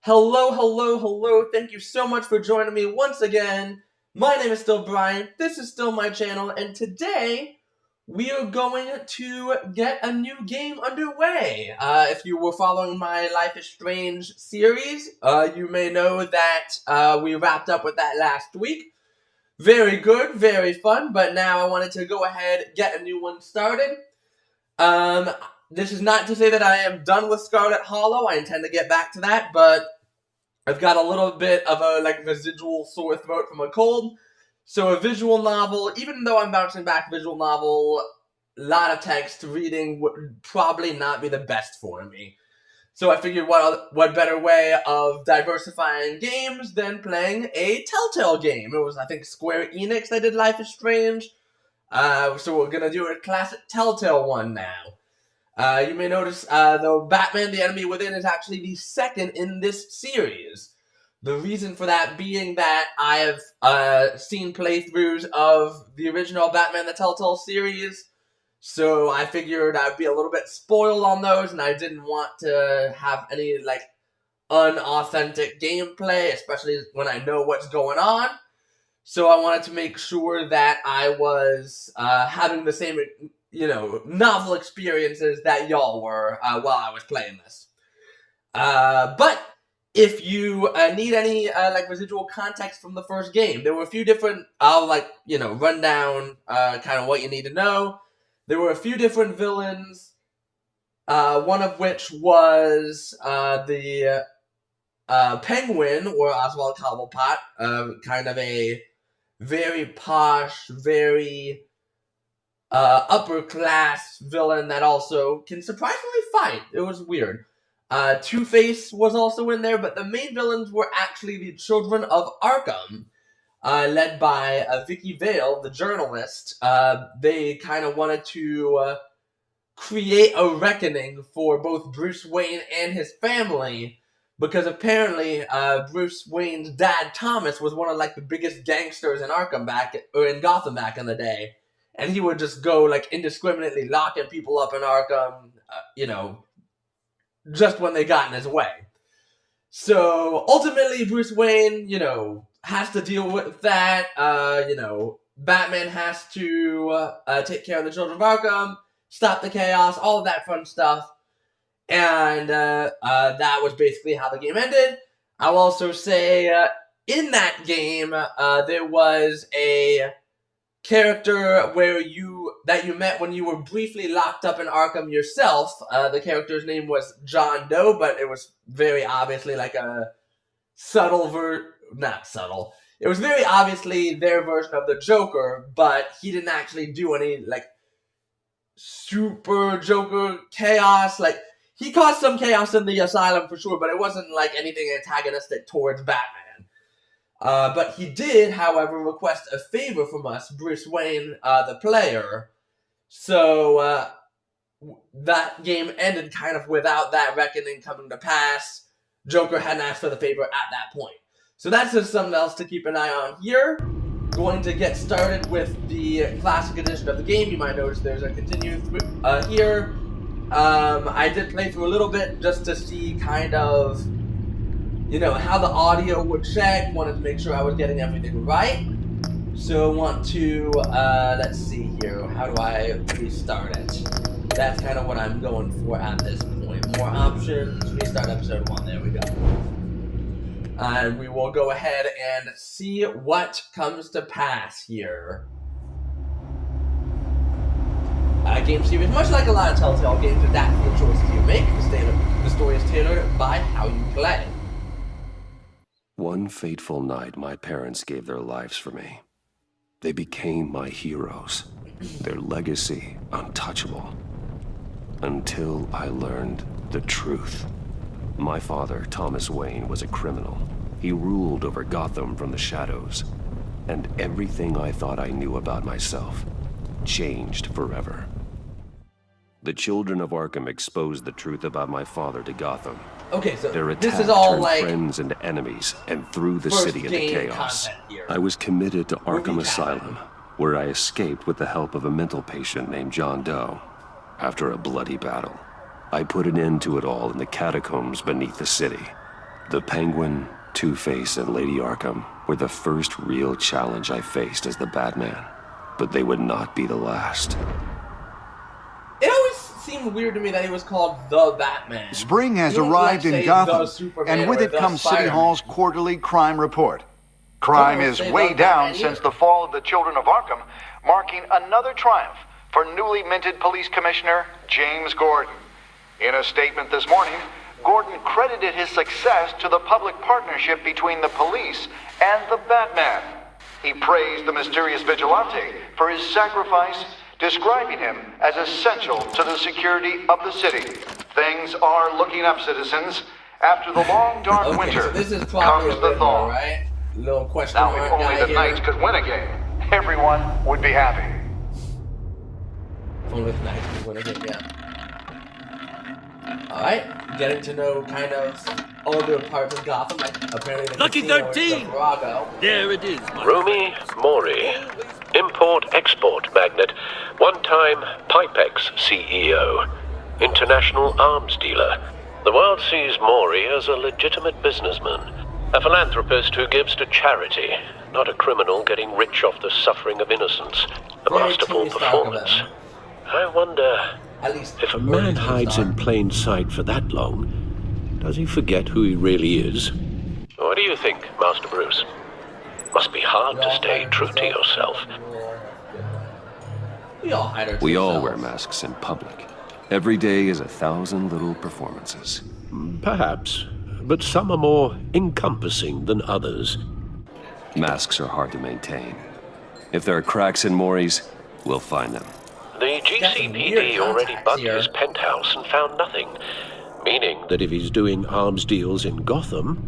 Hello, hello, hello. Thank you so much for joining me once again. My name is still Brian. This is still my channel, and today we are going to get a new game underway. If you were following my Life is Strange series, you may know that we wrapped up with that last week. Very good, very fun, but now I wanted to go ahead and get a new one started. This is not to say that I am done with Scarlet Hollow. I intend to get back to that, but I've got a little bit of a residual sore throat from a cold. So a visual novel, even though I'm bouncing back visual novel, a lot of text reading would probably not be the best for me. So I figured what better way of diversifying games than playing a Telltale game. It was, I think, Square Enix that did Life is Strange. So we're gonna do a classic Telltale one now. You may notice, though, Batman the Enemy Within is actually the second in this series. The reason for that being that I have seen playthroughs of the original Batman the Telltale series, so I figured I'd be a little bit spoiled on those, and I didn't want to have any, unauthentic gameplay, especially when I know what's going on. So I wanted to make sure that I was having the same novel experiences that y'all were while I was playing this. But if you need any residual context from the first game, there were a few different, I'll run down kind of what you need to know. There were a few different villains, one of which was the Penguin, or Oswald Cobblepot, kind of a very posh, very upper-class villain that also can surprisingly fight. It was weird. Two-Face was also in there, but the main villains were actually the Children of Arkham, led by Vicky Vale, the journalist. They kind of wanted to create a reckoning for both Bruce Wayne and his family, because apparently Bruce Wayne's dad, Thomas, was one of the biggest gangsters in in Gotham back in the day. And he would just go, indiscriminately locking people up in Arkham, just when they got in his way. So, ultimately, Bruce Wayne, has to deal with that. Batman has to take care of the Children of Arkham, stop the chaos, all of that fun stuff. And that was basically how the game ended. I'll also say, in that game, there was a character that you met when you were briefly locked up in Arkham yourself. The character's name was John Doe, but it was very obviously a not subtle. It was very obviously their version of the Joker, but he didn't actually do any super Joker chaos. He caused some chaos in the asylum for sure, but it wasn't anything antagonistic towards Batman. But he did, however, request a favor from us, Bruce Wayne, the player. So, that game ended kind of without that reckoning coming to pass. Joker hadn't asked for the favor at that point. So that's just something else to keep an eye on here. Going to get started with the classic edition of the game. You might notice there's a continue here. I did play through a little bit just to see kind of how the audio would check. Wanted to make sure I was getting everything right. So want to, let's see here. How do I restart it? That's kind of what I'm going for at this point. More options. Restart episode 1. There we go. And we will go ahead and see what comes to pass here. Game series, much like a lot of Telltale games, adapt to the choices you make. The story is tailored by how you play. One fateful night, my parents gave their lives for me. They became my heroes, their legacy untouchable. Until I learned the truth. My father, Thomas Wayne, was a criminal. He ruled over Gotham from the shadows. And everything I thought I knew about myself changed forever. The Children of Arkham exposed the truth about my father to Gotham. Okay, so their attack this is all turned friends into enemies and threw the city into chaos. I was committed to Arkham Asylum, where I escaped with the help of a mental patient named John Doe. After a bloody battle, I put an end to it all in the catacombs beneath the city. The Penguin, Two-Face, and Lady Arkham were the first real challenge I faced as the Batman. But they would not be the last. It always seemed weird to me that he was called the Batman. Spring has You don't, arrived like, in say Gotham, the Superman and with or it the comes City Spider-Man. Hall's quarterly crime report. Crime Don't is say way the down Batman since either. the fall of the Children of Arkham, marking another triumph for newly minted Police Commissioner James Gordon. In a statement this morning, Gordon credited his success to the public partnership between the police and the Batman. He praised the mysterious vigilante for his sacrifice, describing him as essential to the security of the city. Things are looking up, citizens. After the long, dark Okay, winter so this is probably comes a the bit thaw. more, right? Little question Now, mark if only guy the here. Knights could win a game, everyone would be happy. If only the Knights could win a game, yeah. Alright, getting to know kind of other parts of Gotham, like apparently the Lucky casino 13. in Virago. There it is, my Rumi Mori, import-export magnate, one-time Pipex CEO, international arms dealer. The world sees Mori as a legitimate businessman, a philanthropist who gives to charity, not a criminal getting rich off the suffering of innocence. A Very masterful Tony Stark of performance. him. I wonder, At least if a Tony man hides Stark. in plain sight for that long, does he forget who he really is? What do you think, Master Bruce? Must be hard to stay true to yourself. We all hide our We true all selves. wear masks in public. Every day is 1,000 little performances. Perhaps, but some are more encompassing than others. Masks are hard to maintain. If there are cracks in Mori's, we'll find them. The got some weird GCPD already contacts bugged here. his penthouse and found nothing. Meaning that if he's doing arms deals in Gotham,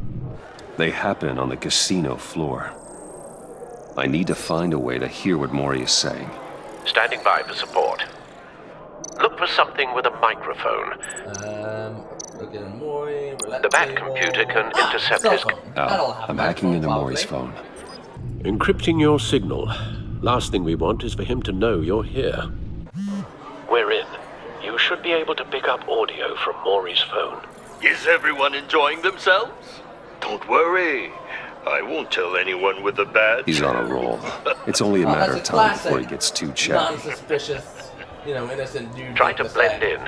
They happen on the casino floor. I need to find a way to hear what Mori is saying. standing by for support. Look for something with a microphone. Look at Mori, roulette The Bat table. computer can intercept cell his... phone. That'll have I'm my hacking phone, into probably. Mori's phone. Encrypting your signal. Last thing we want is for him to know you're here. We're in. You should be able to pick up audio from Maury's phone. Is everyone enjoying themselves? Don't worry. I won't tell anyone with a badge. He's on a roll. It's only a Oh, matter that's of a time classic before he gets too chatty. non-suspicious, innocent dude. Try thing to blend say. in.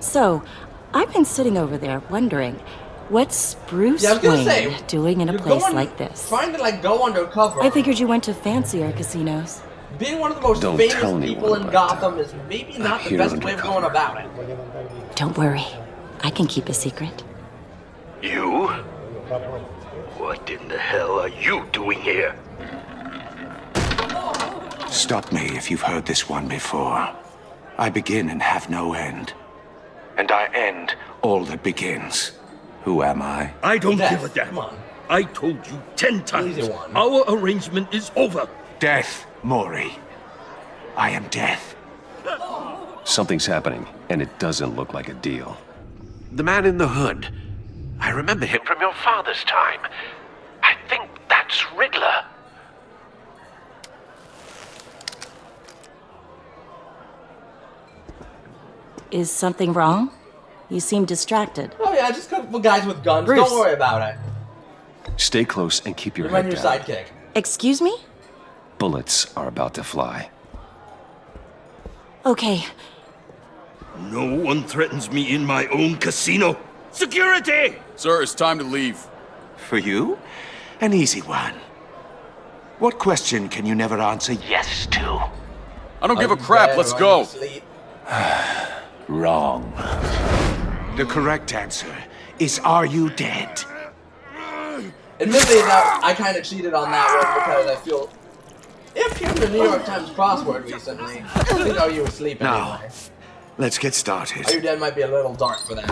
So, I've been sitting over there wondering, what's Bruce Yeah, I was gonna Wayne say, doing in a you're place going- like this? Trying to go undercover. I figured you went to fancier casinos. Being one of the most Don't tell famous anyone people in about Gotham that. is maybe not the here best way of undercover. going about it. Don't worry, I can keep a secret. You? What in the hell are you doing here? Stop me if you've heard this one before. I begin and have no end. And I end all that begins. Who am I? I don't Death, give a damn. come on. I told you 10 times. Easy one. Our arrangement is over. Death, Mori. I am death. Something's happening, and it doesn't look like a deal. The man in the hood. I remember him from your father's time. I think that's Riddler. Is something wrong? You seem distracted. Oh yeah, just a couple guys with guns. Bruce. Don't worry about it. Stay close and keep your Remind head your down. sidekick. Excuse me? Bullets are about to fly. Okay, No one threatens me in my own casino. Security! Sir, it's time to leave. For you? An easy one. What question can you never answer yes to? I don't give Are a you crap. dead Let's or are go. you asleep? Wrong. The correct answer is, are you dead? Admittedly, that I kind of cheated on that one because I feel it appeared in the New York Times crossword recently. I think "Are you asleep?" No. anyway. Let's get started. "Are you dead?" might be a little dark for that.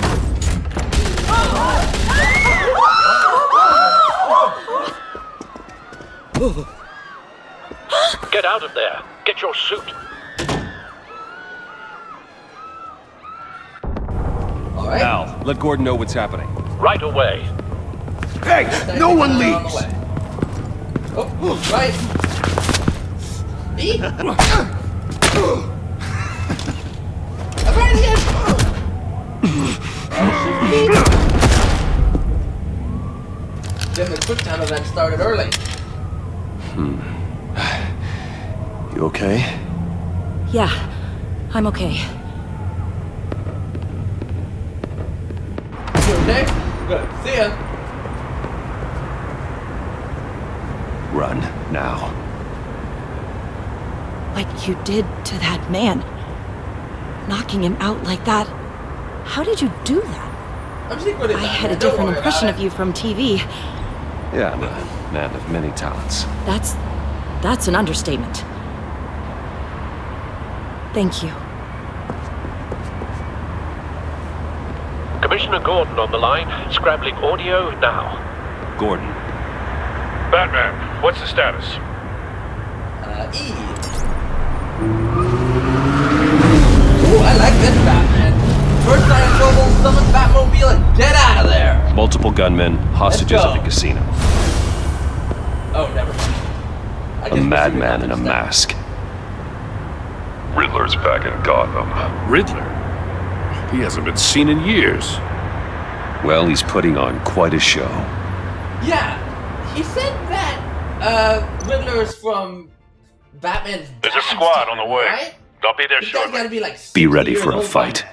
Get out of there. Get your suit. All right. Al, let Gordon know what's happening. Right away. Hey, no one leaves! Oh, right. Me? I'm right again! Then the quick time event started early. You okay? Yeah, I'm okay. You okay? Good. See ya. Run, now. What you did to that man. Knocking him out like that. How did you do that? I'm secretly I had a Batman, don't different worry impression about of you from TV. Yeah, I'm a man of many talents. That's an understatement. Thank you. Commissioner Gordon on the line, scrabbling audio now. Gordon. Batman, what's the status? E. Ooh, I like this Batman. First Giant Global, summon Batmobile and get out of there! Multiple gunmen, hostages go. at the casino. Oh, never mind. I A guess we'll madman see in a what happens mask. Riddler's back in Gotham. Riddler? He hasn't been seen in years. Well, he's putting on quite a show. next. Yeah, he said that Riddler's from Batman's. There's a dad's squad on time, the way. right? I'll be there This guy's shortly. gotta be like. Be 60 ready years for a old by fight. now.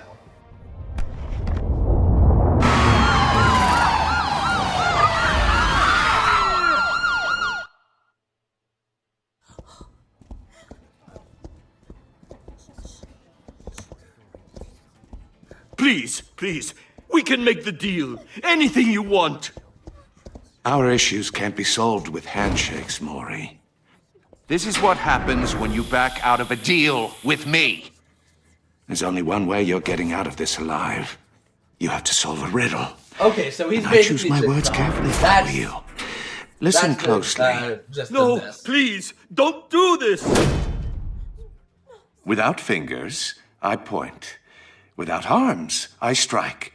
Please, please, we can make the deal. Anything you want. Our issues can't be solved with handshakes, Maury. This is what happens when you back out of a deal with me. There's only one way you're getting out of this alive. You have to solve a riddle. Okay, so he's And I basically. choose my just, words carefully if I that's- were you. Listen that's closely. Just No, the best. please, don't do this. Without fingers, I point. Without arms, I strike.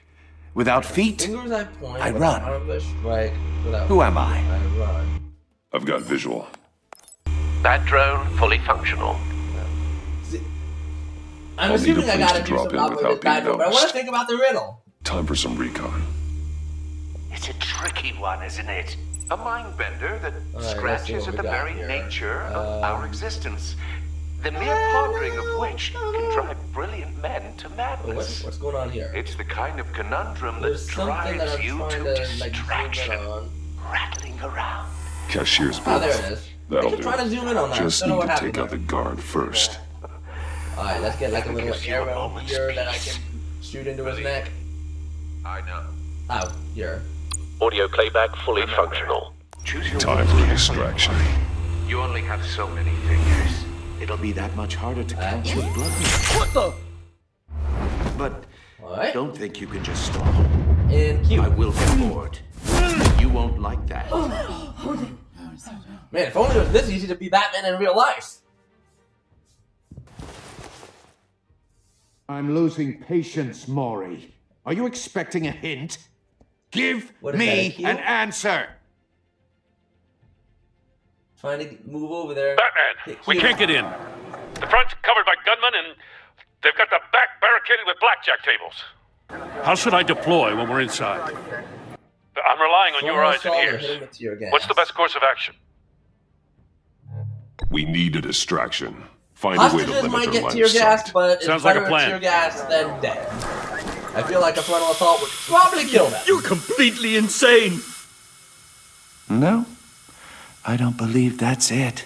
Without feet, Fingers I point. I without run. arms I strike. Without who am I? I run. I've got visual. That drone fully functional. I'm I'll need assuming a I place gotta to do drop some in lava with without this bad being boy, but I want to noticed. think about the riddle. Time for some recon. It's a tricky one, isn't it? A mind bender that let's see scratches what at we the got very here. nature of our existence. The mere pondering of which can drive brilliant men to madness. What's going on here? It's the kind of conundrum that There's something that drives I'm you trying to to like zoom distraction, in on. rattling around. Cashier's Oh, booth. there it is. That'll I keep do. trying to zoom in on that. Just Don't know need what to happened take out the there. guard first. Alright, let's get like a little gives you a arrow moment's here that I peace. can shoot into his neck. I know. Oh, here. Audio playback fully functional. Choose your Time words for a carefully. distraction. You only have so many fingers. It'll be that much harder to count your blood. What the? But Alright. don't think you can just stall. And cute. I will get bored. You won't like that. Man, if only it was this easy to be Batman in real life. I'm losing patience, Maury. Are you expecting a hint? Give What is that, a me cue? an answer. Trying to move over there. Batman, we Cute. can't get in. The front's covered by gunmen, and they've got the back barricaded with blackjack tables. How should I deploy when we're inside? I'm relying on your Frontal eyes and assault or ears. hitting with tear gas. What's the best course of action? We need a distraction. Find a way to Hostages limit might their get line tear of gassed, sight. but it's Sounds like a better plan. tear gas than dead. I feel like a frontal assault would probably kill them. You're completely insane. No, I don't believe that's it.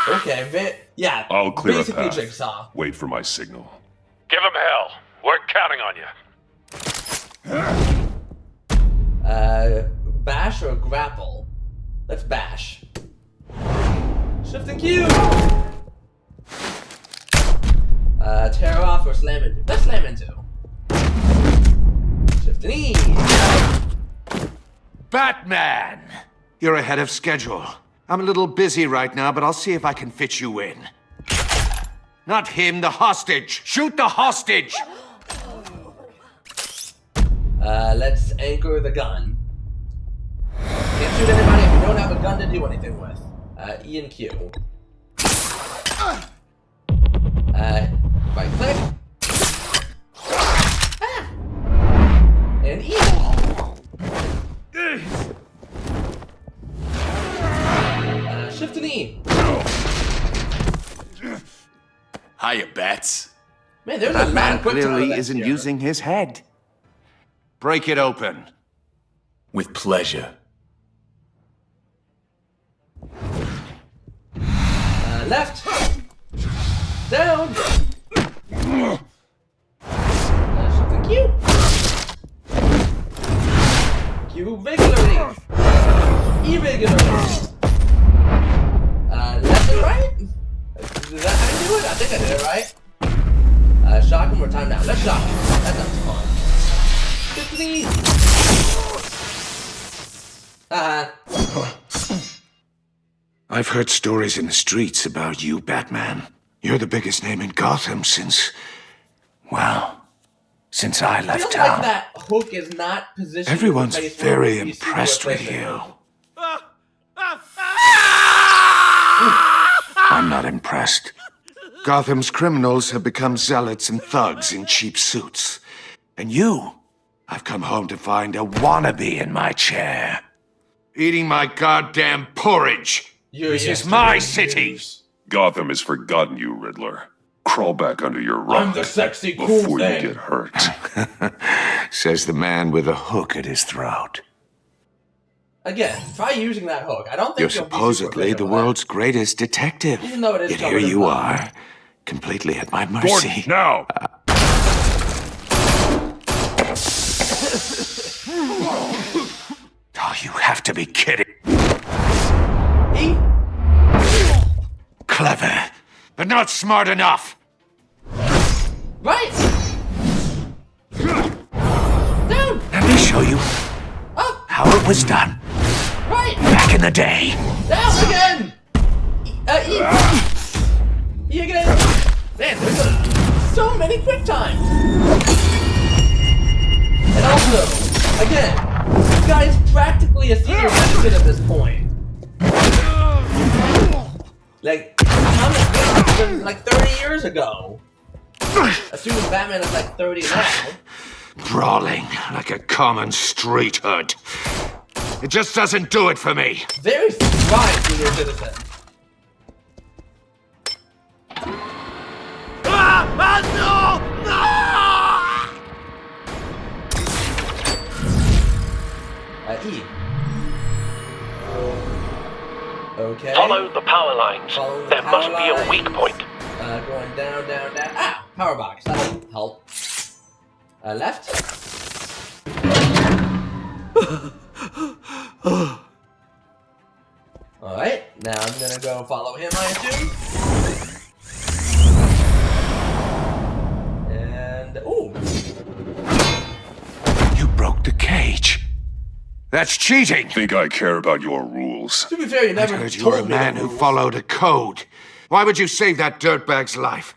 Okay, yeah. I'll clear a basically path. Jigsaw. Wait for my signal. Give them hell. We're counting on you. Bash or grapple? Let's bash. Shift and Q! Tear off or slam into? Let's slam into. Shift and E! Batman! You're ahead of schedule. I'm a little busy right now, but I'll see if I can fit you in. Not him, the hostage! Shoot the hostage! Let's anchor the gun. Can't shoot anybody don't have a gun to do anything with. E and Q. Right click. Ah. And E. Shift and E. Hiya, Bats. Man, there's a That lot man of quick time clearly events isn't here. using his head. Break it open. With pleasure. Left. Down. Shift and Q. Q regularly. E regularly. Left and right. Is that how you do it? I think I did it right. Shock him or time now. Let's shock him. That sounds fun. Shift and E. I've heard stories in the streets about you, Batman. You're the biggest name in Gotham since I I left feel town. like that hook is not positioned. Everyone's in the place very where you see impressed what's with there. you. I'm not impressed. Gotham's criminals have become zealots and thugs in cheap suits. And you, I've come home to find a wannabe in my chair. Eating my goddamn porridge. This is my city. Gotham has forgotten you, Riddler. Crawl back under your rock I'm the sexy cool before thing. you get hurt. Says the man with a hook at his throat. Again, try using that hook. I don't think You're you'll be supposedly super the good at world's greatest detective. Even though it is Yet here covered in you blood. are, completely at my Gordon, mercy. now! Oh, you have to be kidding. E. Clever, but not smart enough. Right. Down. Let me show you Up. how it was done Right. back in the day. Down again. E. E again. Man, there's so many quick times. And also, again, this guy's practically a senior citizen at this point. Like, comic books was like 30 years ago. Assuming Batman is like 30 now. Brawling like a common street hood. It just doesn't do it for me. Very surprised senior citizen. E. Okay. Follow the power lines. Follow the There power must be a line. weak point. Going down, down, down. Ah! Power box. That'll help. Left. Alright, now I'm gonna go follow him, I assume. And. Ooh! You broke the cage. That's cheating. Think I care about your rules? To be fair, you I never heard you were a told me man the who rules. followed a code. Why would you save that dirtbag's life?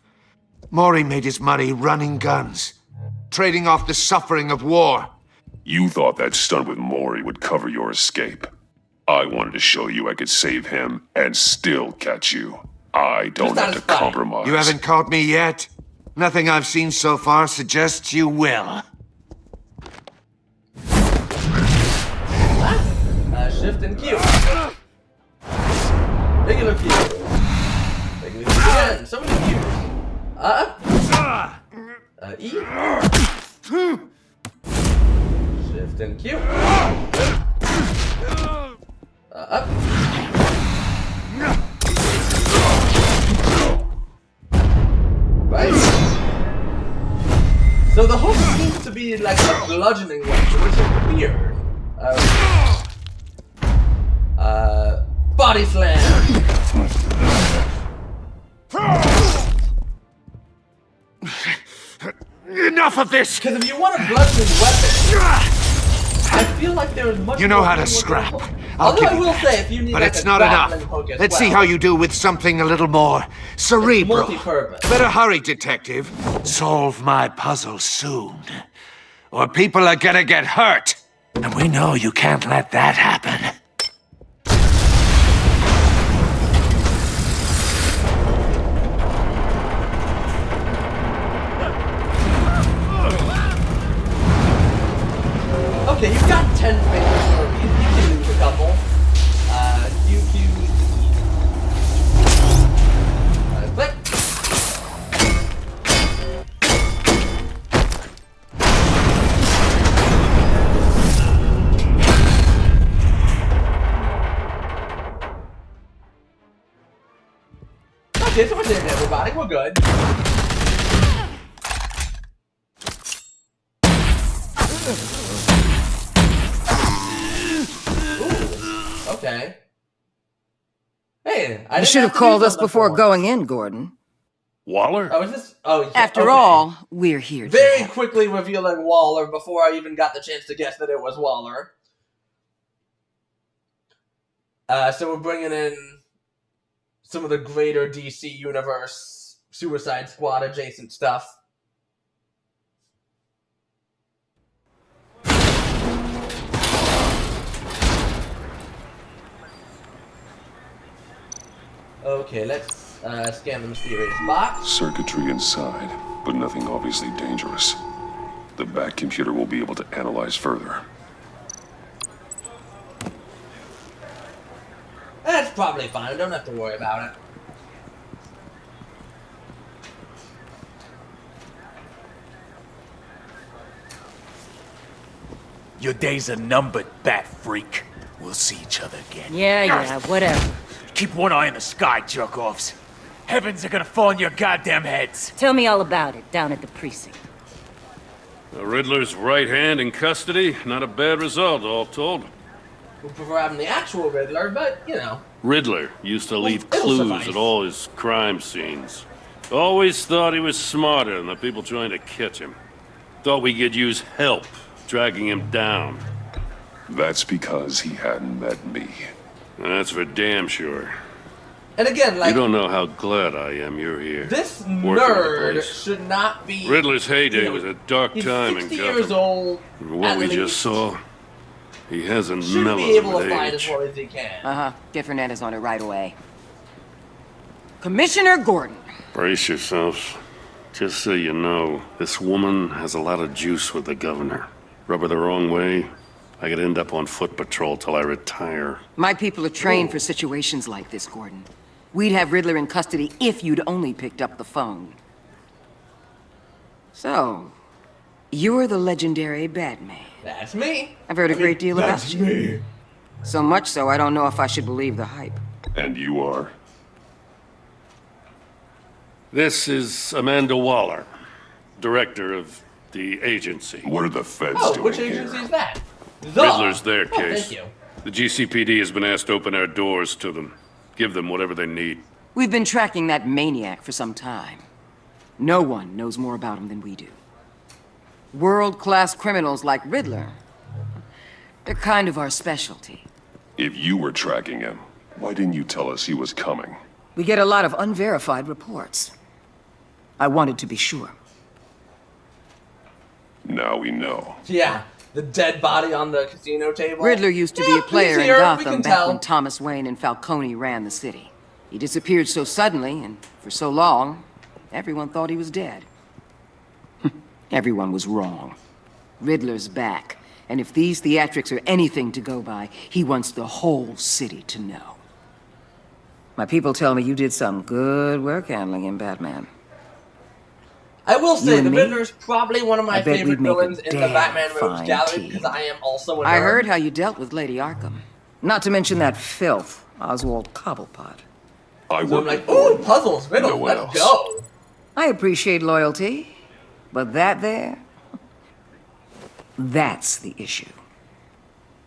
Maury made his money running guns, trading off the suffering of war. You thought that stunt with Maury would cover your escape. I wanted to show you I could save him and still catch you. I don't not have to as funny. compromise. You haven't caught me yet. Nothing I've seen so far suggests you will. Shift and Q. Regular Q. Regular Q again. So many Qs. Up. E. Shift and Q. Up. Right. So the hook seems to be like a bludgeoning weapon, which is weird. Body slam. Enough of this! Because if you want a bludgeoning weapon, I feel like there is much. You know more how to than what scrap. the hook- I'll Although give I you will that. say, if you need But like it's a not grappling enough. hook as Let's see well, how you do with something a little more cerebral. multi-purpose. Better hurry, detective. Solve my puzzle soon. Or people are gonna get hurt. And we know you can't let that happen. Okay, so we're saving everybody. We're good. Ooh, okay. Hey, You should have called us before going in, Gordon. Waller? Oh, is this? Oh, yeah, After okay. all, we're here. Very quickly revealing Waller before I even got the chance to guess that it was Waller. So we're bringing in some of the greater DC Universe Suicide Squad adjacent stuff. Okay, let's scan the mysterious box. Circuitry inside, but nothing obviously dangerous. The back computer will be able to analyze further. That's probably fine. Don't have to worry about it. Your days are numbered, bat freak. We'll see each other again. Yeah, whatever. Keep one eye in the sky, jerk-offs. Heavens are gonna fall on your goddamn heads. Tell me all about it down at the precinct. The Riddler's right hand in custody. Not a bad result, all told. We prefer having the actual Riddler, but, you know. Riddler used to leave clues at all his crime scenes. Always thought he was smarter than the people trying to catch him. Thought we could use help dragging him down. That's because he hadn't met me. That's for damn sure. And again, like... You don't know how glad I am you're here. This nerd should not be... Riddler's heyday was a dark time in Gotham. He's 60 years old. What we just saw, he hasn't should mellowed be able with to fight age. as well as he can. Uh-huh. Get Fernandez on it right away. Commissioner Gordon. Brace yourselves. Just so you know, this woman has a lot of juice with the governor. Rub her the wrong way, I could end up on foot patrol till I retire. My people are trained for situations like this, Gordon. We'd have Riddler in custody if you'd only picked up the phone. So, you're the legendary Batman. That's me. I've heard a great deal about you. So much so, I don't know if I should believe the hype. And you are? This is Amanda Waller, director of the agency. What are the feds doing which here? agency is that? Riddler's their Oh, case. thank you. The GCPD has been asked to open our doors to them. Give them whatever they need. We've been tracking that maniac for some time. No one knows more about him than we do. World-class criminals like Riddler. They're kind of our specialty. If you were tracking him, why didn't you tell us he was coming? We get a lot of unverified reports. I wanted to be sure. Now we know. Yeah, the dead body on the casino table. Riddler used to be a player in here, we Gotham can back tell. when Thomas Wayne and Falcone ran the city. He disappeared so suddenly and for so long, everyone thought he was dead. Everyone was wrong. Riddler's back, and if these theatrics are anything to go by, he wants the whole city to know. My people tell me you did some good work handling him, Batman. I will say, and the me? Riddler's probably one of my I bet favorite we'd make a villains in the damn Batman Rogues fine Gallery team. because I am also a nerd. I heard how you dealt with Lady Arkham. Not to mention that filth, Oswald Cobblepot. So I'm like, ooh, puzzles, riddles, No one let's else. go. I appreciate loyalty, but that there, that's the issue.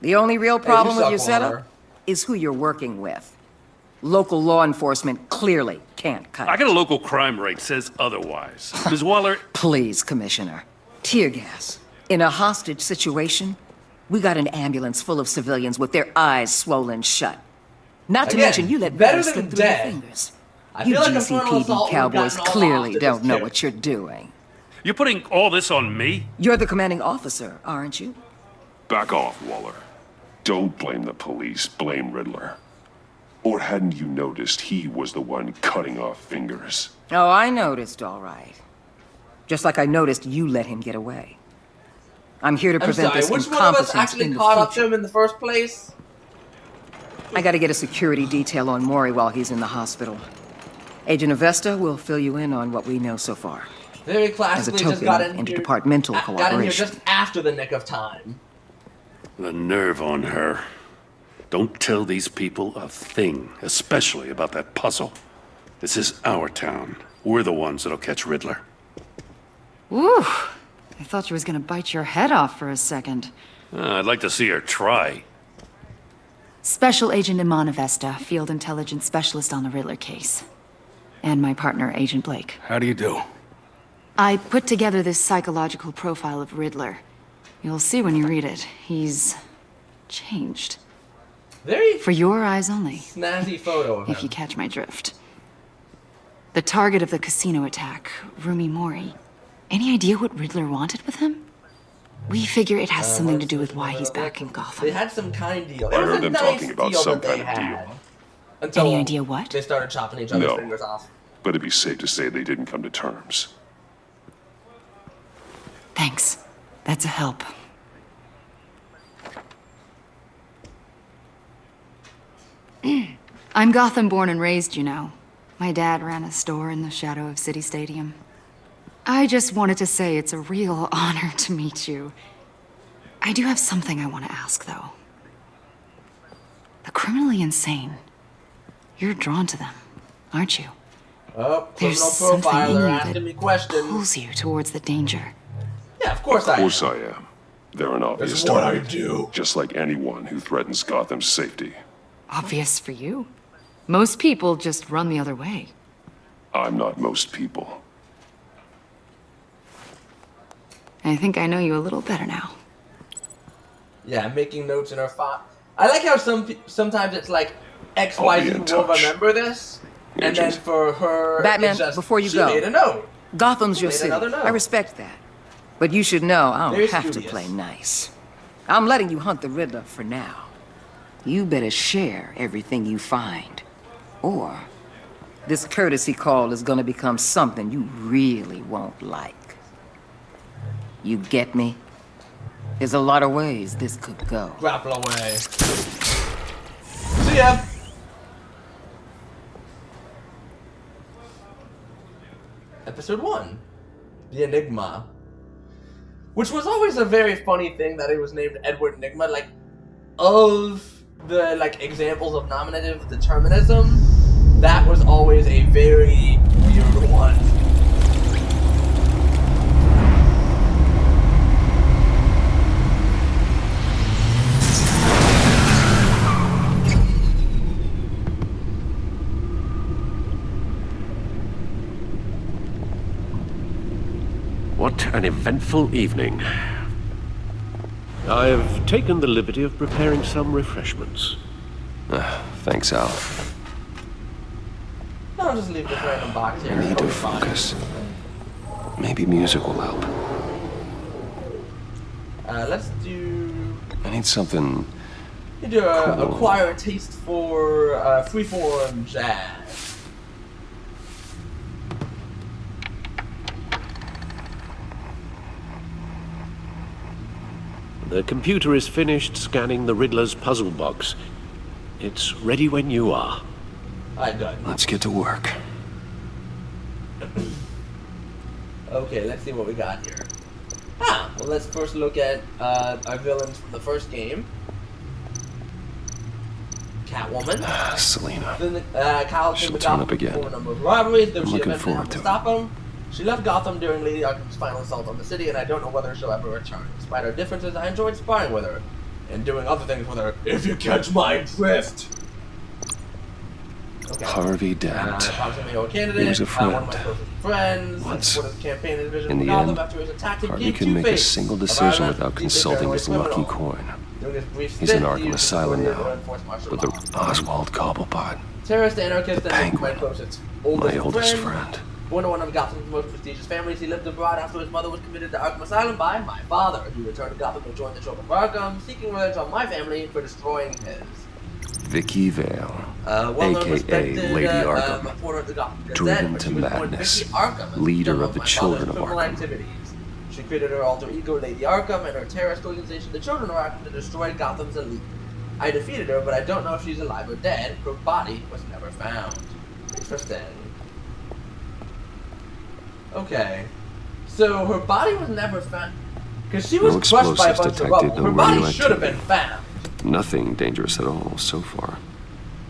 The only real problem with suck, your setup Waller. is who you're working with. Local law enforcement clearly can't cut I it. got a local crime rate says otherwise. Ms. Waller, Please, Commissioner. Tear gas. In a hostage situation, we got an ambulance full of civilians with their eyes swollen shut. Not to Again, mention you let better Riddler than slip through your dead. fingers. I You feel like a frontal GCPD assault would've cowboys gotten all the clearly hostages don't know too. what you're doing. you're putting all this on me? You're the commanding officer, aren't you? Back off, Waller. Don't blame the police, blame Riddler. Or hadn't you noticed he was the one cutting off fingers? Oh, I noticed, all right. Just like I noticed you let him get away. I'm here to I'm prevent sorry, this which one of us incompetence actually in the caught up future. to him in the first place? I gotta get a security detail on Maury while he's in the hospital. Agent Avesta will fill you in on what we know so far. Very As a classically just token got of in here, interdepartmental got in here cooperation. just after the nick of time. The nerve on her. Don't tell these people a thing, especially about that puzzle. This is our town. We're the ones that'll catch Riddler. Woo! I thought you was gonna bite your head off for a second. I'd like to see her try. Special Agent Imana Vesta, Field Intelligence Specialist on the Riddler case. And my partner, Agent Blake. How do you do? I put together this psychological profile of Riddler. You'll see when you read it. He's changed. Very for your eyes only. Snazzy photo of him. If you catch my drift. The target of the casino attack, Rumi Mori. Any idea what Riddler wanted with him? We figure it has something to do with why he's back in Gotham. They had some kind deal. I heard them talking about some kind of deal. Until any idea what? They started chopping each other's fingers off. But it'd be safe to say they didn't come to terms. Thanks. That's a help. I'm Gotham born and raised, you know. My dad ran a store in the shadow of City Stadium. I just wanted to say it's a real honor to meet you. I do have something I want to ask, though. The criminally insane. You're drawn to them, aren't you? Oh, there's criminal something in profiler you asking that me questions. pulls you towards the danger. Yeah, of course I am. Of course I am. They're an obvious That's what I target. do. Just like anyone who threatens Gotham's safety. Obvious for you. Most people just run the other way. I'm not most people. I think I know you a little better now. Yeah, making notes in her file. I like how sometimes it's like X, I'll Y, be Z in will touch. remember this, and then for her, Batman, it's just, before you she go, made a note. Gotham's your Made city. another note. I respect that. But you should know I don't Very have to studious. play nice. I'm letting you hunt the Riddler for now. You better share everything you find. Or this courtesy call is gonna become something you really won't like. You get me? There's a lot of ways this could go. Grapple away. See ya. Episode 1. The Enigma. Which was always a very funny thing that it was named Edward Enigma. Like, of the, like, examples of nominative determinism, that was always a very weird one. What an eventful evening. I've taken the liberty of preparing some refreshments. Thanks, Al. No, I'll just leave this random box here. I need to focus. Maybe music will help. Let's do... I need something... You do cool. acquire a taste for freeform jazz. The computer is finished scanning the Riddler's puzzle box. It's ready when you are. I'm done. Let's get to work. Okay, let's see what we got here. Well, let's first look at our villains from the first game. Catwoman. Selena. Then Kyle She'll the turn Gotham up again. for a number of robberies, though I'm she looking eventually forward had to to it. stop him. She left Gotham during Lady Arkham's final assault on the city, and I don't know whether she'll ever return. Despite our differences, I enjoyed sparring with her and doing other things with her. If you catch my drift. Okay. Harvey Dent. Mayor candidate. He was a One of my friend. closest friends. Once. Supported his campaign and vision In for the Gotham end, after his attack and Harvey gave can make a Two-Face single a decision violent, without deeply consulting his paranoid lucky criminal. coin. During his brief He's in stint, he Arkham used Asylum authority to now, enforce martial with law. the Oswald Cobblepot. Terrorist anarchist and my closest My oldest friend. Born to one of Gotham's most prestigious families, he lived abroad after his mother was committed to Arkham Asylum by my father, who returned to Gotham to join the Children of Arkham, seeking revenge on my family for destroying his. Vicky Vale, Well-known, a.k.a. respected, Lady Arkham, reporter of the Gotham Gazette, driven where to she was born madness, Vicky Arkham as leader victim of the my Children of father's criminal Arkham. activities. She created her alter ego, Lady Arkham, and her terrorist organization, the Children of Arkham, to destroy Gotham's elite. I defeated her, but I don't know if she's alive or dead. Her body was never found. Interesting. Okay. So her body was never found. Because she was No crushed by a explosives bunch of detected, rubble. no Her body radioactivity. should have been found. Nothing dangerous at all so far.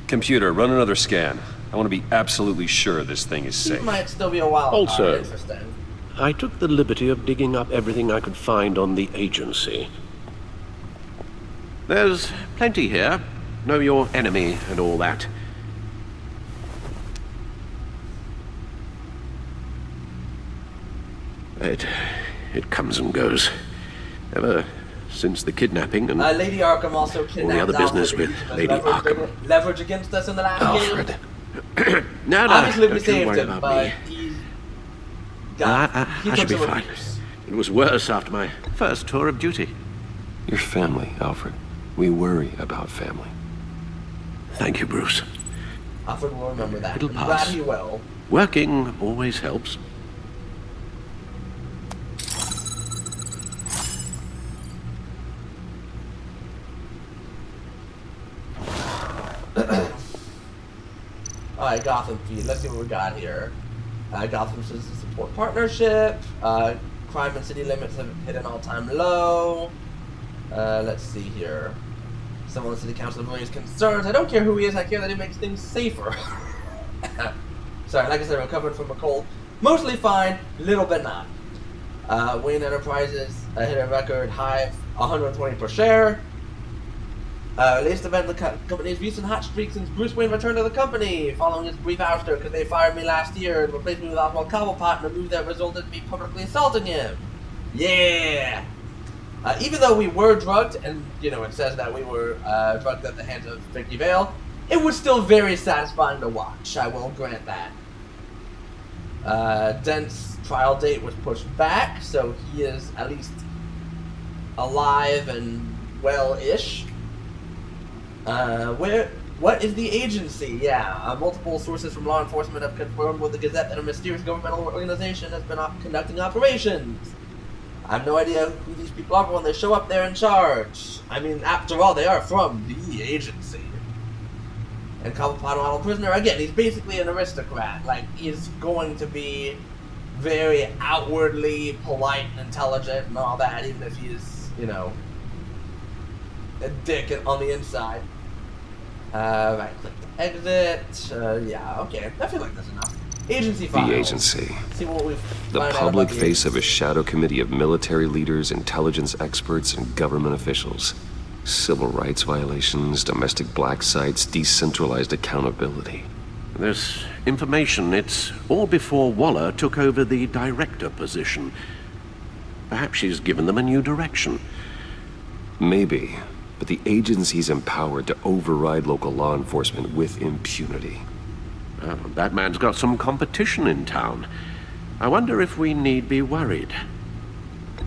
Computer, run another scan. I want to be absolutely sure this thing is He safe. might still be a wild Also, card. Interesting. I took the liberty of digging up everything I could find on the agency. There's plenty here. Know your enemy and all that. It comes and goes. Ever since the kidnapping and Lady Arkham also kidnapped all the other business Alfred with used him as Lady leverage- leverage against us in the last Alfred. game. No, Obviously we don't you saved worry him, about but me. he I should be some fine. abuse. It was worse after my first tour of duty. Your family, Alfred. We worry about family. Thank you, Bruce. Alfred will remember that. It'll I'm pass. glad he will. Working always helps. Alright, Gotham feed. Let's see what we got here. Gotham Citizen Support Partnership. Crime and city limits have hit an all-time low. Let's see here. Someone on the city council have raised concerns. I don't care who he is, I care that he makes things safer. Sorry, like I said, recovered from a cold. Mostly fine, little bit not. Wayne Enterprises hit a record high of 120 per share. Latest event, the company's recent hot streak since Bruce Wayne returned to the company, following his brief ouster because they fired me last year and replaced me with Oswald Cobblepot in a move that resulted in me publicly assaulting him. Yeah! Even though we were drugged, and, you know, it says that we were drugged at the hands of Vicky Vale, it was still very satisfying to watch, I will grant that. Dent's trial date was pushed back, so he is at least alive and well-ish. What is the agency? Yeah, multiple sources from law enforcement have confirmed with the Gazette that a mysterious governmental organization has been conducting operations. I have no idea who these people are, but when they show up, they're in charge. I mean, after all, they are from the agency. And Cobblepot, model prisoner, again, he's basically an aristocrat. Like, he's going to be very outwardly polite and intelligent and all that, even if he's, you know, a dick on the inside. Right, click to exit. Yeah, okay. I feel like that's enough. Agency files. The agency. See what we've The found out public about the face of a shadow committee of military leaders, intelligence experts, and government officials. Civil rights violations, domestic black sites, decentralized accountability. This information, it's all before Waller took over the director position. Perhaps she's given them a new direction. Maybe, but the agency's empowered to override local law enforcement with impunity. Batman's got some competition in town. I wonder if we need be worried.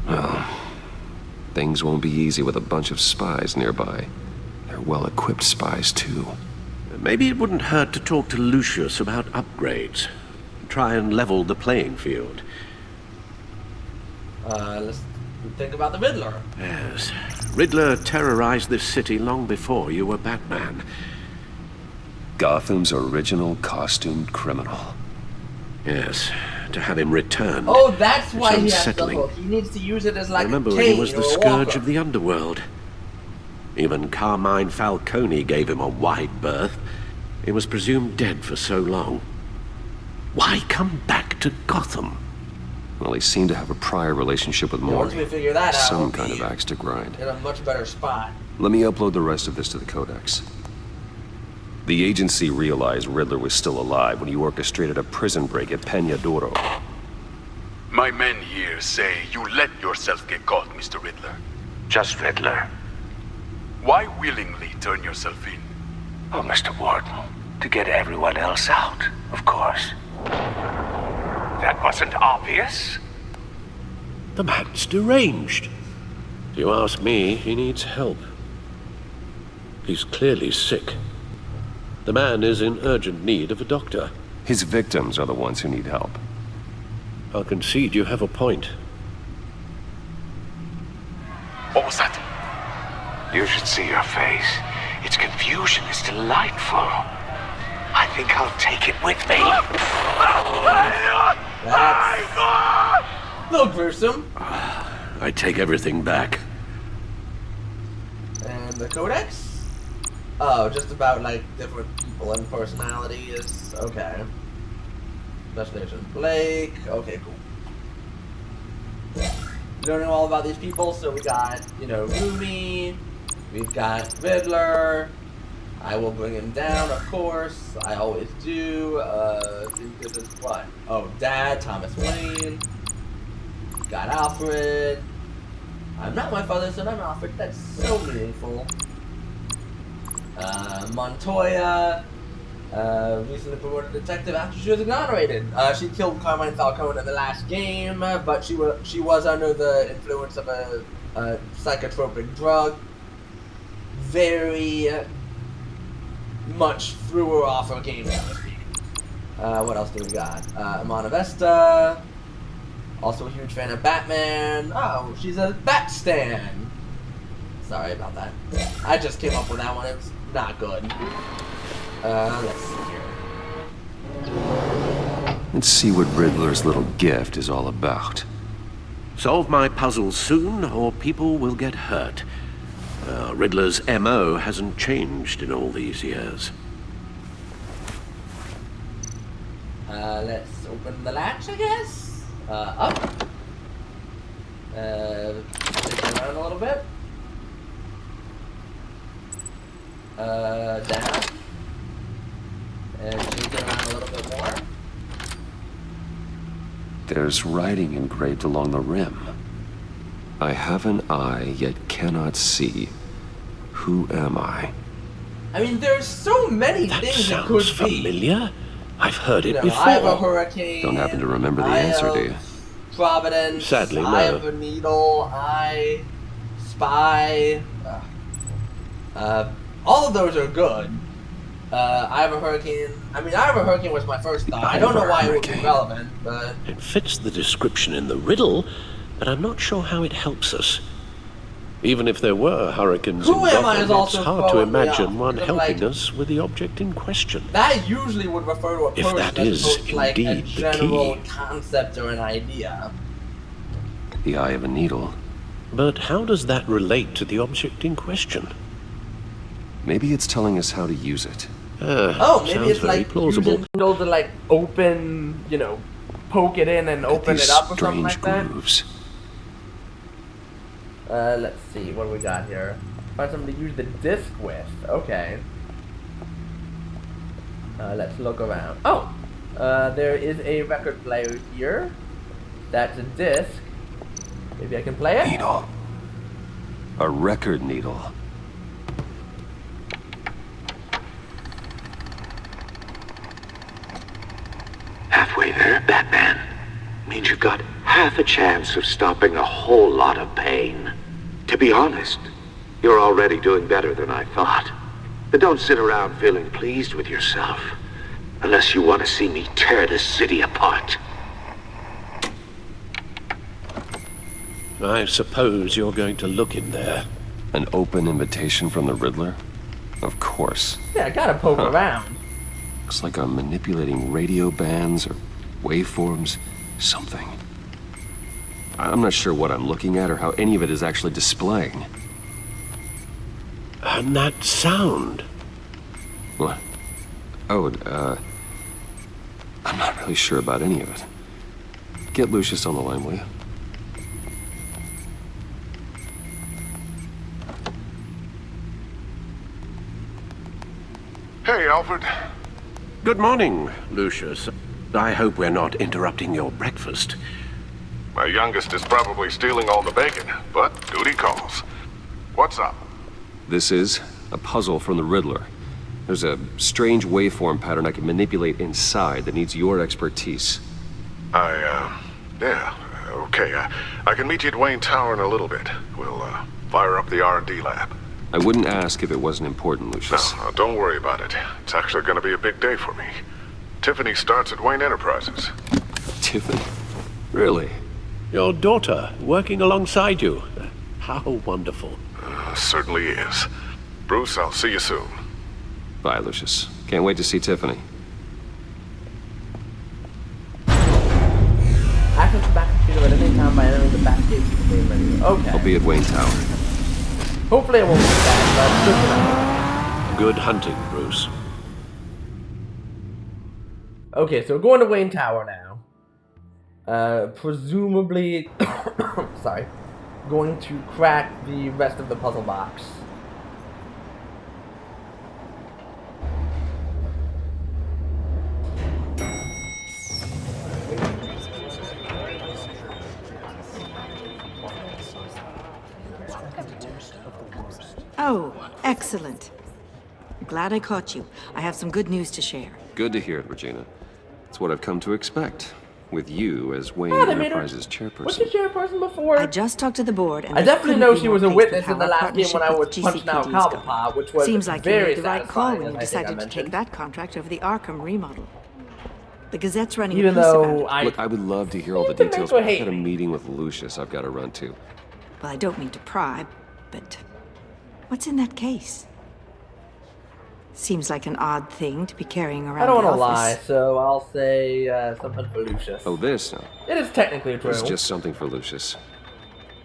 Well, things won't be easy with a bunch of spies nearby. They're well-equipped spies, too. Maybe it wouldn't hurt to talk to Lucius about upgrades. Try and level the playing field. Let's think about the Riddler. Yes. Riddler terrorized this city long before you were Batman. Gotham's original costumed criminal. Yes, to have him returned. Oh, that's why he has the unsettling. hook. He needs to use it as like Remember a when cane he was the or a scourge walker. of the underworld? Even Carmine Falcone gave him a wide berth. He was presumed dead for so long. Why come back to Gotham? Well, he seemed to have a prior relationship with Yeah, once Maury. we figure that out, Some we'll kind be of axe to grind. in a much better spot. Let me upload the rest of this to the Codex. The agency realized Riddler was still alive when he orchestrated a prison break at Peñadoro. My men here say you let yourself get caught, Mr. Riddler. Just Riddler. Why willingly turn yourself in? Oh, Mr. Warden, to get everyone else out, of course. That wasn't obvious. The man's deranged. If you ask me, he needs help. He's clearly sick. The man is in urgent need of a doctor. His victims are the ones who need help. I'll concede you have a point. What was that? You should see your face. Its confusion is delightful. I think I'll take it with me. That's a little gruesome. I take everything back. And the Codex? Oh, just about like different Blend personalities. Okay. Destination Blake. Okay, cool. Learning all about these people, so we got, you know, Rumi. We've got Riddler. I will bring him down, of course. I always do. I think this is what? Oh, Dad, Thomas Wayne. Got Alfred. I'm not my father, son. I'm Alfred. That's so meaningful. Montoya. Recently promoted detective after she was exonerated. She killed Carmine Falcone in the last game, but she was under the influence of a psychotropic drug. Very much threw her off her game, so to speak. What else do we got? Amana Vesta. Also a huge fan of Batman. Oh, she's a Bat stan. Sorry about that. I just came up with that one. It's not good. Let's see here. Let's see what Riddler's little gift is all about. Solve my puzzles soon, or people will get hurt. Riddler's MO hasn't changed in all these years. Let's open the latch, I guess. Up. Take around a little bit. Down. And shake it around a little bit more. There's writing engraved along the rim. I have an eye, yet cannot see. Who am I? I mean, there's so many things it could be. Familiar? I've heard it before. I have a hurricane. Don't happen to remember the answer, do you? Providence. Sadly, no. I have a needle. I spy. All of those are good. I have a hurricane. I mean, I have a hurricane was my first thought. I don't know why it would be relevant, but it fits the description in the riddle, but I'm not sure how it helps us. Even if there were hurricanes in Gotham, it's hard to imagine one helping us with the object in question. That usually would refer to a person, if that is like a indeed the general key. concept or an idea. The eye of a needle. But how does that relate to the object in question? Maybe it's telling us how to use it. Oh, maybe sounds it's very like plausible. using the needle to like open, you know, poke it in and open it up or something like that. Grooves. Let's see, what do we got here? Find something to use the disc with. Okay. Let's look around. Oh! There is a record player here. That's a disc. Maybe I can play it? Needle. A record needle. Halfway there, Batman. Means you've got half a chance of stopping a whole lot of pain. To be honest, you're already doing better than I thought. But don't sit around feeling pleased with yourself. Unless you want to see me tear this city apart. I suppose you're going to look in there. An open invitation from the Riddler? Of course. Yeah, I gotta poke around. Looks like I'm manipulating radio bands or waveforms, something. I'm not sure what I'm looking at or how any of it is actually displaying. And that sound. What? Oh, I'm not really sure about any of it. Get Lucius on the line, will you? Hey, Alfred. Good morning, Lucius. I hope we're not interrupting your breakfast. My youngest is probably stealing all the bacon, but duty calls. What's up? This is a puzzle from the Riddler. There's a strange waveform pattern I can manipulate inside that needs your expertise. Yeah, okay. I can meet you at Wayne Tower in a little bit. We'll, fire up the R&D lab. I wouldn't ask if it wasn't important, Lucius. No, don't worry about it. It's actually gonna be a big day for me. Tiffany starts at Wayne Enterprises. Tiffany? Really? Your daughter, working alongside you. How wonderful. Certainly is. Bruce, I'll see you soon. Bye, Lucius. Can't wait to see Tiffany. Access the back computer at any time by entering the back gate of the main menu. Okay. I'll be at Wayne Tower. Hopefully it won't be bad, but good to know. Good hunting, Bruce. Okay, so we're going to Wayne Tower now. Presumably, sorry, going to crack the rest of the puzzle box. Oh, excellent. Glad I caught you. I have some good news to share. Good to hear it, Regina. It's what I've come to expect, with you as Wayne they made her- Enterprises chairperson. Was she chairperson before? I just talked to the board, and I they definitely couldn't know be she more was a pleased witness with in the how our last game when I partnership was with punching out GCPD is going. Cobblepot, which was Seems like you very made the right call satisfying, when as you I think I decided to mentioned. take that contract over the Arkham remodel. The Gazette's running Even a piece about though it. I Look, I would love to hear all the to details, make but her I've got a hate me. meeting with Lucius I've got to run to. Well, I don't mean to pry, but what's in that case? Seems like an odd thing to be carrying around I don't the want to office. lie, so I'll say something for Lucius. Oh, this? No. It is technically true. It's just something for Lucius.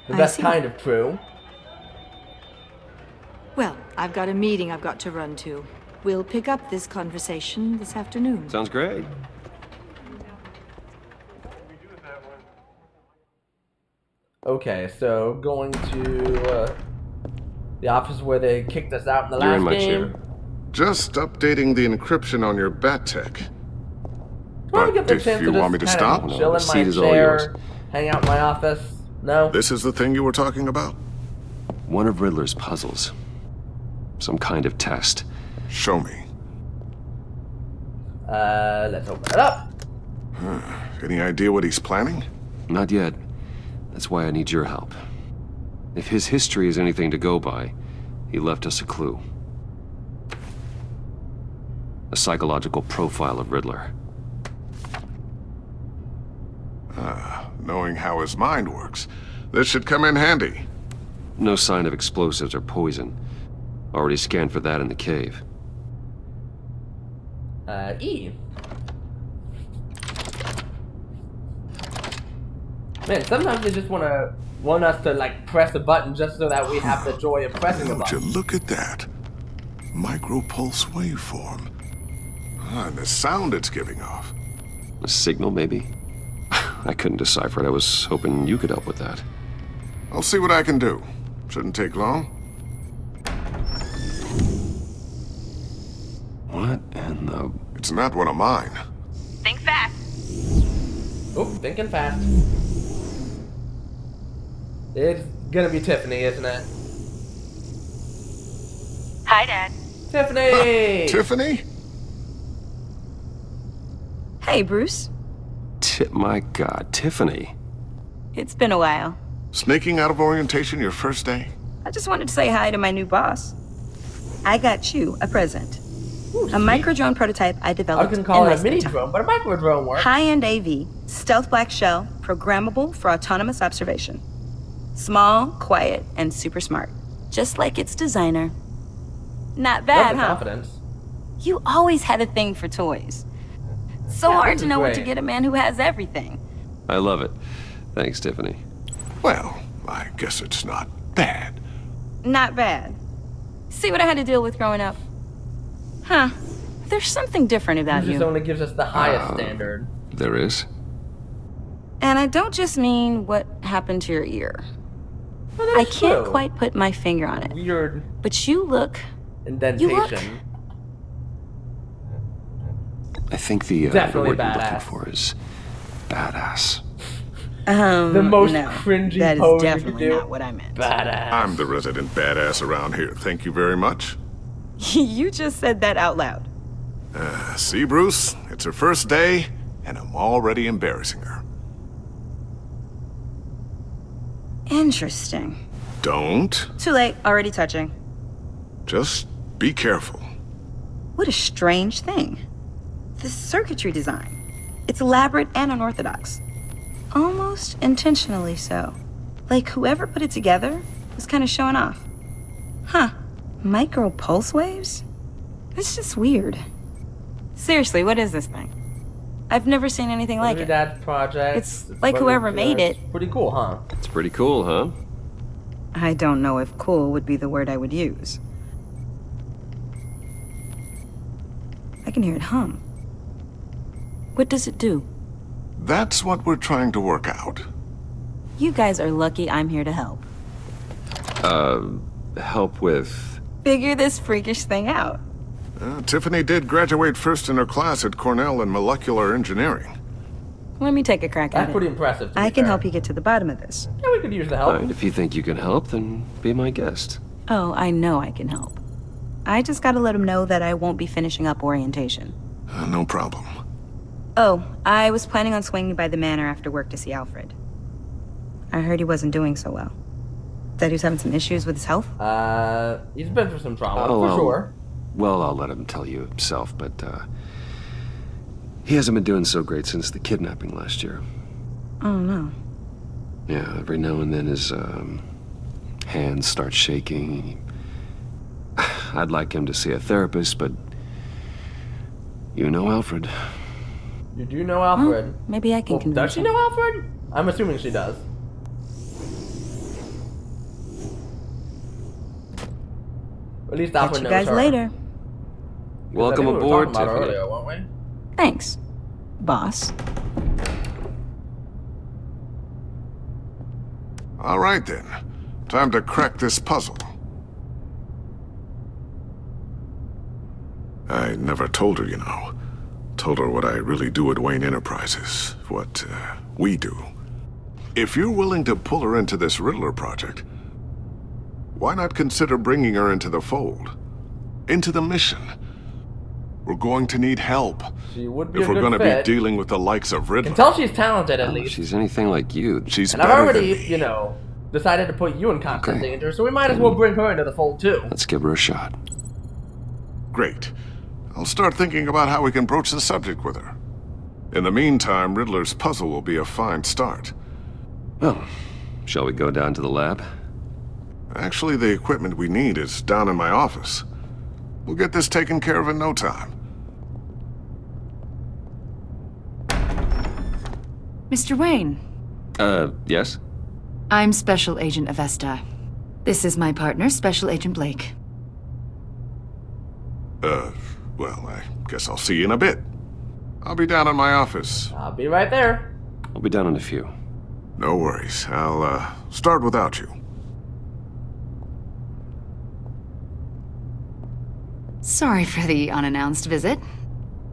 The I best see. kind of true. Well, I've got a meeting I've got to run to. We'll pick up this conversation this afternoon. Sounds great. Okay, so going to the office where they kicked us out in the You're last in my game. chair. Just updating the encryption on your bat tech. Do I get the if chance you to want me just to kind stop? of No, chill the in my seat is all yours. chair, hang out in my office? No? This is the thing you were talking about? One of Riddler's puzzles. Some kind of test. Show me. Let's open it up. Any idea what he's planning? Not yet. That's why I need your help. If his history is anything to go by, he left us a clue. A psychological profile of Riddler. Knowing how his mind works, this should come in handy. No sign of explosives or poison. Already scanned for that in the cave. E. Man, sometimes they just want us to like press a button just so that we have the joy of pressing a Would you button. look at that? Micropulse waveform. And the sound it's giving off. A signal, maybe? I couldn't decipher it. I was hoping you could help with that. I'll see what I can do. Shouldn't take long. What in the... It's not one of mine. Think fast. Oh, thinking fast. It's gonna be Tiffany, isn't it? Hi, Dad. Tiffany! Tiffany? Hey, Bruce. My God, Tiffany. It's been a while. Sneaking out of orientation your first day? I just wanted to say hi to my new boss. I got you a present. A micro-drone prototype I I developed can call in it a less mini than time. drone, but a micro drone works. High-end AV, stealth black shell, programmable for autonomous observation. Small, quiet, and super smart. Just like its designer. Not bad, Love the huh? confidence. You always had a thing for toys. So Yeah, hard this to is know what to great. get a man who has everything. I love it. Thanks, Tiffany. Well, I guess it's not bad. Not bad. See what I had to deal with growing up? Huh. There's something different about This you. only gives us the highest standard. There is? And I don't just mean what happened to your ear. Well, I that's can't true. quite put my finger on it. Weird But you look... indentation. I think the Definitely word you're looking badass. for is badass. The most no, cringy that is pose you could definitely do. not what I meant. Badass. I'm the resident badass around here. Thank you very much. You just said that out loud. See, Bruce? It's her first day, and I'm already embarrassing her. Interesting. Don't. Too late, already touching. Just be careful. What a strange thing. The circuitry design. It's elaborate and unorthodox. Almost intentionally so. Like whoever put it together was kind of showing off. Huh. Micro pulse waves? That's just weird. Seriously, what is this thing? I've never seen anything like Your it. dad's project. It's like whoever made it. Pretty cool, huh? It's pretty cool, huh? I don't know if cool would be the word I would use. I can hear it hum. What does it do? That's what we're trying to work out. You guys are lucky I'm here to help. Help with... Figure this freakish thing out. Tiffany did graduate first in her class at Cornell in molecular engineering. Let me take a crack at it. That's pretty impressive. I can help you get to the bottom of this. Yeah, we could use the help. Fine, if you think you can help, then be my guest. Oh, I know I can help. I just gotta let him know that I won't be finishing up orientation. No problem. Oh, I was planning on swinging by the manor after work to see Alfred. I heard he wasn't doing so well. That he was having some issues with his health? He's been through some trauma, Oh, for sure. Well, I'll let him tell you himself, but, he hasn't been doing so great since the kidnapping last year. Oh, no. Yeah, every now and then his, hands start shaking. I'd like him to see a therapist, but... You know Alfred. You do know Alfred. Well, maybe I can convince Does she know Alfred? I'm assuming she does. At least Alfred knows her. Catch you guys later. Welcome aboard, we were talking about Tiffany. earlier, weren't we? Thanks, boss. All right then. Time to crack this puzzle. I never told her, you know. Told her what I really do at Wayne Enterprises. What, we do. If you're willing to pull her into this Riddler project, why not consider bringing her into the fold? Into the mission? We're going to need help. She would be if a we're good going to be fit. dealing with the likes of Riddler. Can tell she's talented at If least. she's anything like you, she's And I've better already, than me. you know, decided to put you in constant danger, so we might as well bring her into the fold too. Let's give her a shot. Great. I'll start thinking about how we can broach the subject with her. In the meantime, Riddler's puzzle will be a fine start. Well, shall we go down to the lab? Actually, the equipment we need is down in my office. We'll get this taken care of in no time. Mr. Wayne, Yes? I'm Special Agent Avesta. This is my partner, Special Agent Blake. Well, I guess I'll see you in a bit. I'll be down in my office. I'll be right there. I'll be down in a few. No worries. I'll, start without you. Sorry for the unannounced visit.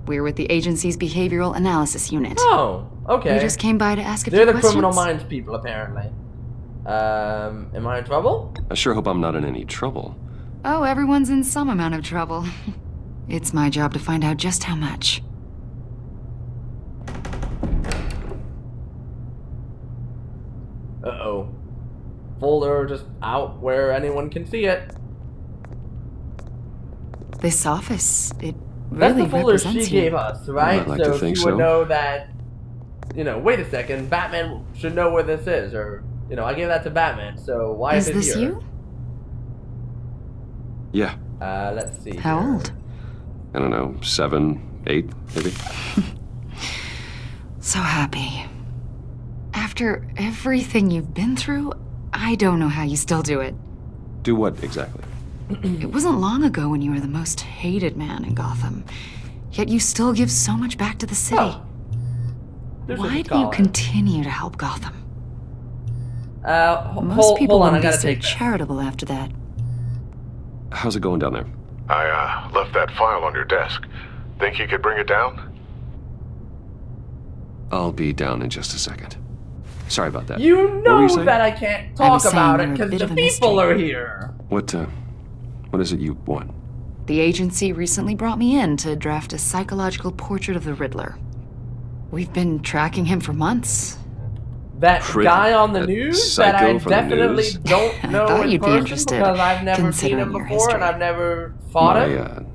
We're with the agency's behavioral analysis unit. Oh, okay. We just came by to ask a They're few the questions. criminal minds people, apparently. Am I in trouble? I sure hope I'm not in any trouble. Oh, everyone's in some amount of trouble. It's my job to find out just how much. Uh-oh. Folder just out where anyone can see it. This office, it That's really the folder she represents you. gave us, right? I'd like to So think she would so. know that, you know, wait a second, Batman should know where this is, or, you know, I gave that to Batman, so why is it this here? you? Yeah. Let's see. How here. old? I don't know, 7, 8, maybe? So happy. After everything you've been through, I don't know how you still do it. Do what exactly? It wasn't long ago when you were the most hated man in Gotham. Yet you still give so much back to the city. Oh. There's Why a do you call. continue to help Gotham? Most people hold on, I wouldn't be gotta so take this. charitable after that. How's it going down there? I, left that file on your desk. Think you could bring it down? I'll be down in just a second. Sorry about that. You What were know saying? that I can't I was talk saying about it you're a because bit the of a people mystery. are here. What is it you want? The agency recently brought me in to draft a psychological portrait of the Riddler. We've been tracking him for months. That Pretty- guy on the that news that I psycho from the definitely news? don't know thought in you'd be person interested, because I've never seen considering him your before and history. I've never fought him.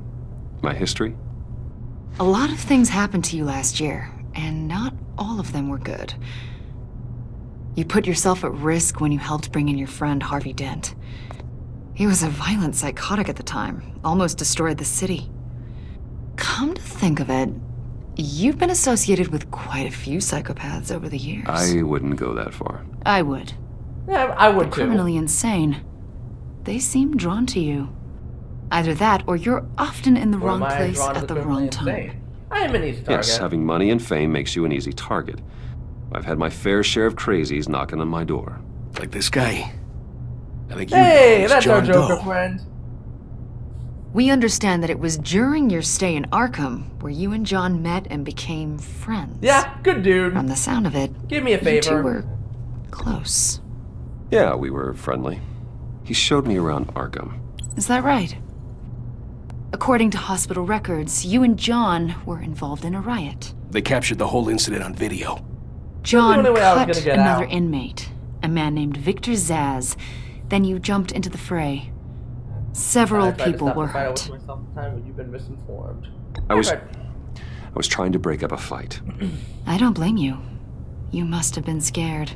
My history? A lot of things happened to you last year, and not all of them were good. You put yourself at risk when you helped bring in your friend Harvey Dent. He was a violent psychotic at the time, almost destroyed the city. Come to think of it, you've been associated with quite a few psychopaths over the years. I wouldn't go that far. I would. Yeah, I would The too. criminally insane. They seem drawn to you. Either that, or you're often in the Or wrong am I place drawn to at the the criminally wrong time. insane? I am an easy target. Yes, having money and fame makes you an easy target. I've had my fair share of crazies knocking on my door. Like this guy. I think you Hey, know that's our John Joker Doe. friend. We understand that it was during your stay in Arkham where you and John met and became friends. Yeah, good dude. From the sound of it, give me a favor. You two were close. Yeah, we were friendly. He showed me around Arkham. Is that right? According to hospital records, you and John were involved in a riot. They captured the whole incident on video. John the only way I was cut gonna get another out. inmate, a man named Victor Zaz. Then you jumped into the fray. Several people were hurt. You've been misinformed. I was trying to break up a fight. I don't blame you. You must have been scared.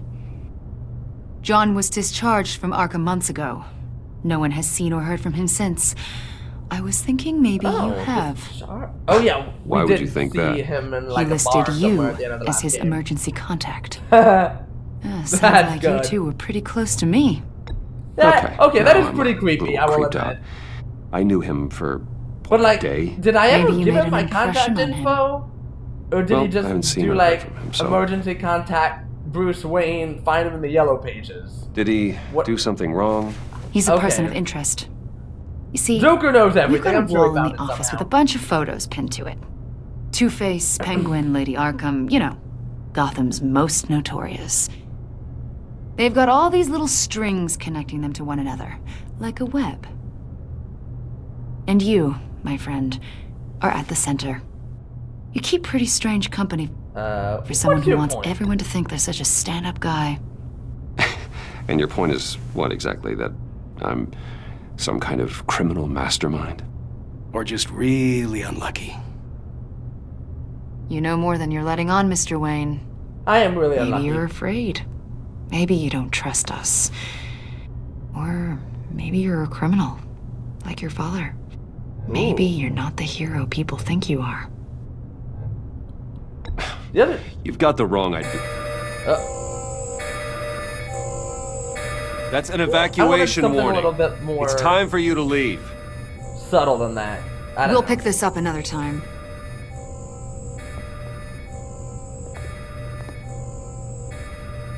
John was discharged from Arkham months ago. No one has seen or heard from him since. I was thinking maybe you have. Oh yeah. Why would you think that? Him in, He like, listed you as his emergency contact. Sounds like you two were pretty close to me. Okay, that is I'm pretty a creepy, little I will creeped admit. out. I knew him for But like, a day. did I ever Maybe you give made him my an impression contact on him. info? Or did Well, he I haven't just seen do or heard like from him, so- emergency contact Bruce Wayne, find him in the yellow pages? Did he do something wrong? He's a person Okay. of interest. You see, Joker knows we've everything. got a I'm sure he wall in found the it office somehow. with a bunch of photos pinned to it. Two-Face, Penguin, Lady Arkham, you know, Gotham's most notorious. They've got all these little strings connecting them to one another, like a web. And you, my friend, are at the center. You keep pretty strange company for someone what's who your wants point? everyone to think they're such a stand-up guy. And your point is what exactly? That I'm some kind of criminal mastermind? Or just really unlucky. You know more than you're letting on, Mr. Wayne. I am really Maybe unlucky. you're afraid. Maybe you don't trust us. Or maybe you're a criminal, like your father. Maybe you're not the hero people think you are. You've got the wrong idea. That's an evacuation something warning. a little bit more It's time for you to leave. subtle than that. I don't We'll know. pick this up another time.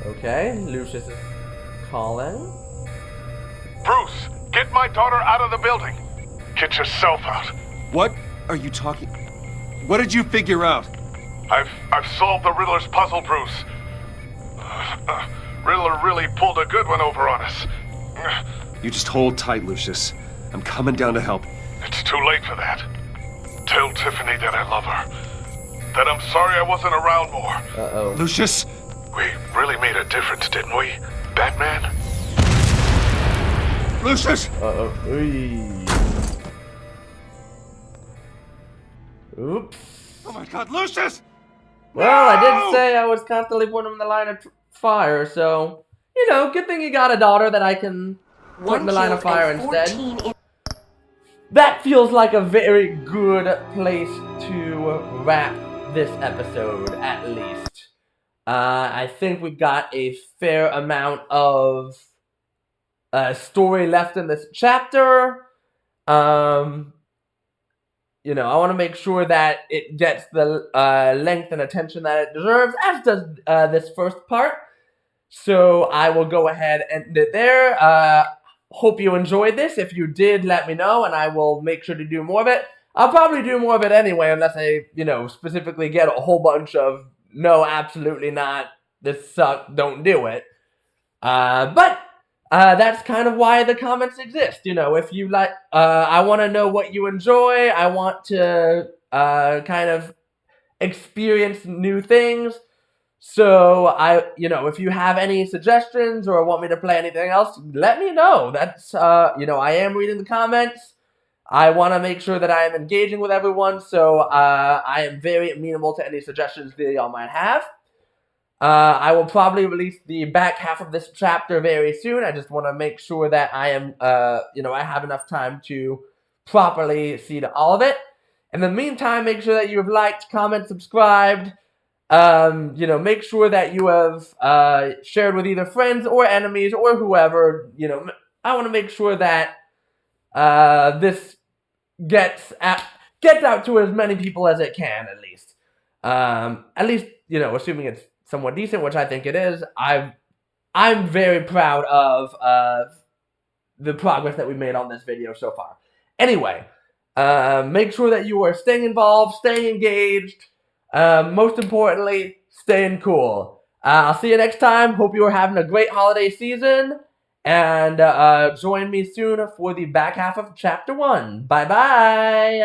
Okay, Lucius is calling. Bruce, get my daughter out of the building. Get yourself out. What are you talking? What did you figure out? I've solved the Riddler's puzzle, Bruce. Riddler really pulled a good one over on us. You just hold tight, Lucius. I'm coming down to help. It's too late for that. Tell Tiffany that I love her. That I'm sorry I wasn't around more. Uh-oh. Lucius! We really made a difference, didn't we, Batman? Lucius! Uh-oh. Oops. Oh my god, Lucius! Well, I did say I was constantly putting him in the line of fire, so, you know, good thing you got a daughter that I can put in the line of fire instead. That feels like a very good place to wrap this episode, at least. I think we've got a fair amount of story left in this chapter. You know, I want to make sure that it gets the length and attention that it deserves, as does this first part. So I will go ahead and end it there. Hope you enjoyed this. If you did, let me know, and I will make sure to do more of it. I'll probably do more of it anyway, unless I, you know, specifically get a whole bunch of, no, absolutely not, this sucks, don't do it. But that's kind of why the comments exist. You know, if you like, I want to know what you enjoy. I want to kind of experience new things. So you know, if you have any suggestions or want me to play anything else, let me know. That's, you know, I am reading the comments. I want to make sure that I am engaging with everyone. So I am very amenable to any suggestions that y'all might have. I will probably release the back half of this chapter very soon. I just want to make sure that I am, you know, I have enough time to properly see to all of it. In the meantime, make sure that you have liked, commented, subscribed. You know, make sure that you have shared with either friends or enemies or whoever. You know, I want to make sure that this gets gets out to as many people as it can, at least. At least, you know, assuming it's somewhat decent, which I think it is. I'm very proud of the progress that we made on this video so far. Anyway, make sure that you are staying involved, staying engaged, most importantly, staying cool. I'll see you next time. Hope you are having a great holiday season. And join me soon for the back half of Chapter 1. Bye-bye!